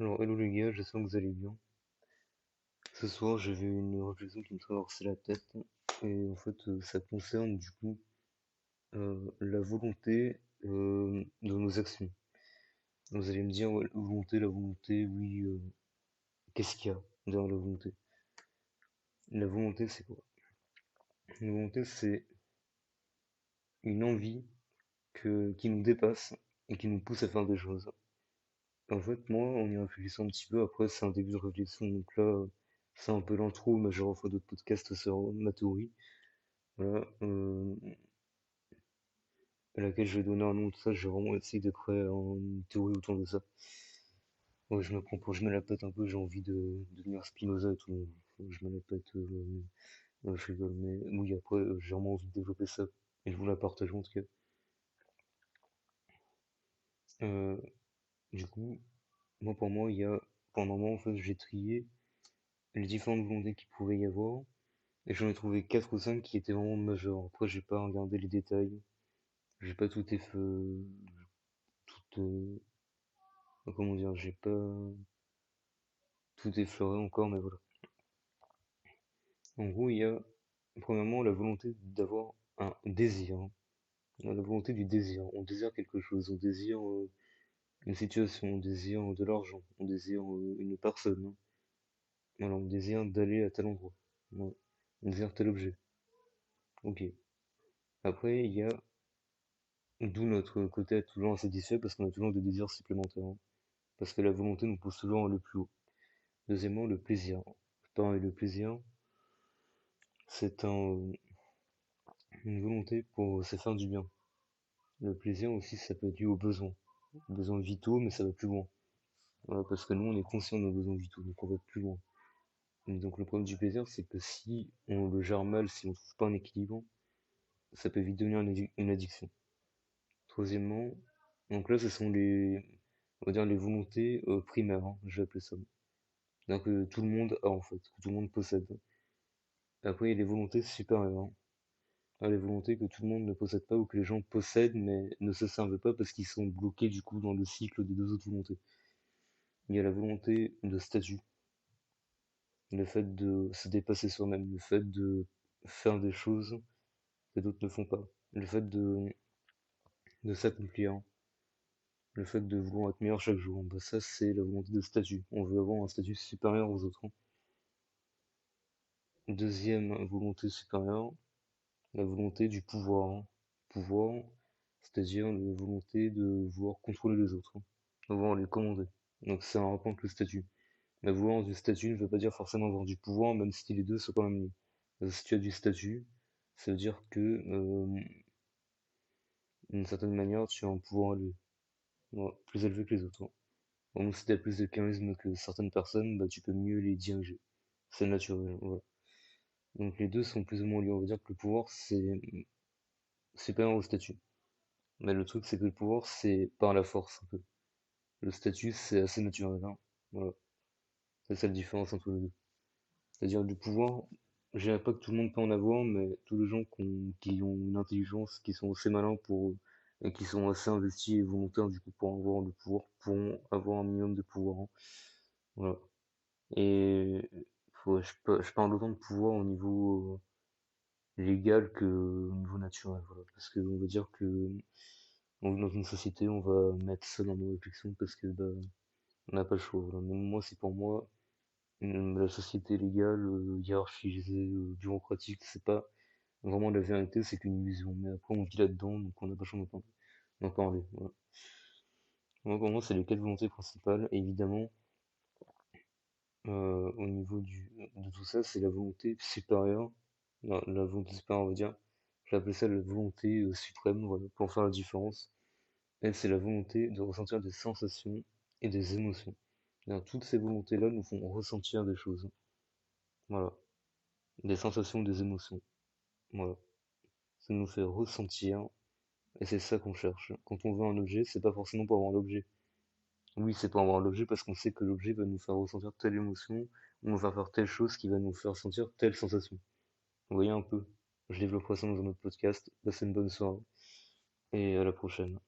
Alors, hello les gars, j'espère que vous allez bien. Ce soir, j'ai vu une réflexion qui me traversait la tête, et en fait, ça concerne du coup la volonté de nos actions. Vous allez me dire, ouais, la volonté, oui, qu'est-ce qu'il y a derrière la volonté? La volonté, c'est quoi? La volonté, c'est une envie qui nous dépasse et qui nous pousse à faire des choses. En fait, moi, en y réfléchissant un petit peu, après, c'est un début de réflexion, donc là, c'est un peu l'intro, mais je referai d'autres podcasts sur ma théorie. Voilà, à laquelle je vais donner un nom, tout ça, j'ai vraiment essayé de créer une théorie autour de ça. Ouais, je me prends pour, je me la pète un peu, j'ai envie de devenir Spinoza et tout. Je me la pète, je rigole, mais oui, après, j'ai vraiment envie de développer ça, et je vous la partage en tout cas. Euh, du coup, moi, pour moi, pendant un moment, en fait, j'ai trié les différentes volontés qu'il pouvait y avoir, et j'en ai trouvé quatre ou cinq qui étaient vraiment majeures. Après, j'ai pas regardé les détails, j'ai pas tout tout, comment dire, j'ai pas tout effleuré encore, mais voilà. En gros, il y a premièrement la volonté d'avoir un désir, hein. La volonté du désir. On désire quelque chose, on désire une situation, on désire de l'argent, on désire une personne, hein. Voilà, on désire d'aller à tel endroit. Ouais. On désire tel objet. Ok. Après, il y a d'où notre côté est toujours insatisfait parce qu'on a toujours des désirs supplémentaires, hein. Parce que la volonté nous pousse toujours à le plus haut. Deuxièmement, le plaisir. Pareil, le plaisir, c'est une volonté pour se faire du bien. Le plaisir aussi, ça peut être dû aux besoins. Besoins vitaux, mais ça va plus loin. Voilà, parce que nous, on est conscient de nos besoins vitaux, donc on va plus loin. Et donc le problème du plaisir, c'est que si on le gère mal, si on trouve pas un équilibre, ça peut vite devenir une addiction. Troisièmement, donc là, ce sont on va dire les volontés primaires, hein, je vais appeler ça. C'est-à-dire que tout le monde a en fait, que tout le monde possède. Après, il y a les volontés supérieures, hein. Ah, les volontés que tout le monde ne possède pas ou que les gens possèdent mais ne se servent pas parce qu'ils sont bloqués du coup dans le cycle des deux autres volontés. Il y a la volonté de statut, le fait de se dépasser soi-même, le fait de faire des choses que d'autres ne font pas, le fait de s'accomplir, le fait de vouloir être meilleur chaque jour. Bah, ça, c'est la volonté de statut. On veut avoir un statut supérieur aux autres, hein. Deuxième volonté supérieure, la volonté du pouvoir, hein. Pouvoir, c'est-à-dire la volonté de vouloir contrôler les autres, hein, de vouloir les commander. Donc c'est un rapport avec le statut. La vouloir du statut ne veut pas dire forcément avoir du pouvoir, même si les deux sont quand même liés. Si tu as du statut, ça veut dire que, d'une certaine manière, tu as un pouvoir élevé, ouais, plus élevé que les autres, hein. Donc si tu as plus de charisme que certaines personnes, bah, tu peux mieux les diriger. C'est naturel, voilà. Donc les deux sont plus ou moins liés. On va dire que le pouvoir, c'est supérieur au statut. Mais le truc, c'est que le pouvoir, c'est par la force, un peu. Le statut, c'est assez naturel, hein. Voilà. C'est ça la différence entre les deux. C'est-à-dire du pouvoir, je dirais pas que tout le monde peut en avoir, mais tous les gens qui ont une intelligence, qui sont assez malins et qui sont assez investis et volontaires du coup pour avoir le pouvoir, pourront avoir un minimum de pouvoir, hein. Voilà. Et je parle autant de pouvoir au niveau légal que au niveau naturel, voilà. Parce que on va dire que on vit dans une société, on va mettre ça dans nos réflexions parce que bah, on n'a pas le choix, voilà. Même moi, c'est pour moi. La société légale, hiérarchisée, bureaucratique, c'est pas vraiment la vérité, c'est qu'une illusion. Mais après, on vit là-dedans, donc on n'a pas le choix d'en parler. Voilà. Donc, pour moi, c'est les quatre volontés principales. Et évidemment, au niveau de tout ça, c'est la volonté supérieure. La volonté supérieure, on va dire. J'appelle ça la volonté suprême, voilà, pour faire la différence. Elle, c'est la volonté de ressentir des sensations et des émotions. C'est-à-dire, toutes ces volontés-là nous font ressentir des choses. Voilà. Des sensations, des émotions. Voilà. Ça nous fait ressentir, et c'est ça qu'on cherche. Quand on veut un objet, c'est pas forcément pour avoir l'objet. Oui, c'est pour avoir l'objet parce qu'on sait que l'objet va nous faire ressentir telle émotion, ou nous faire faire telle chose qui va nous faire sentir telle sensation. Vous voyez un peu? Je développerai ça dans un autre podcast. Passez une bonne soirée, et à la prochaine.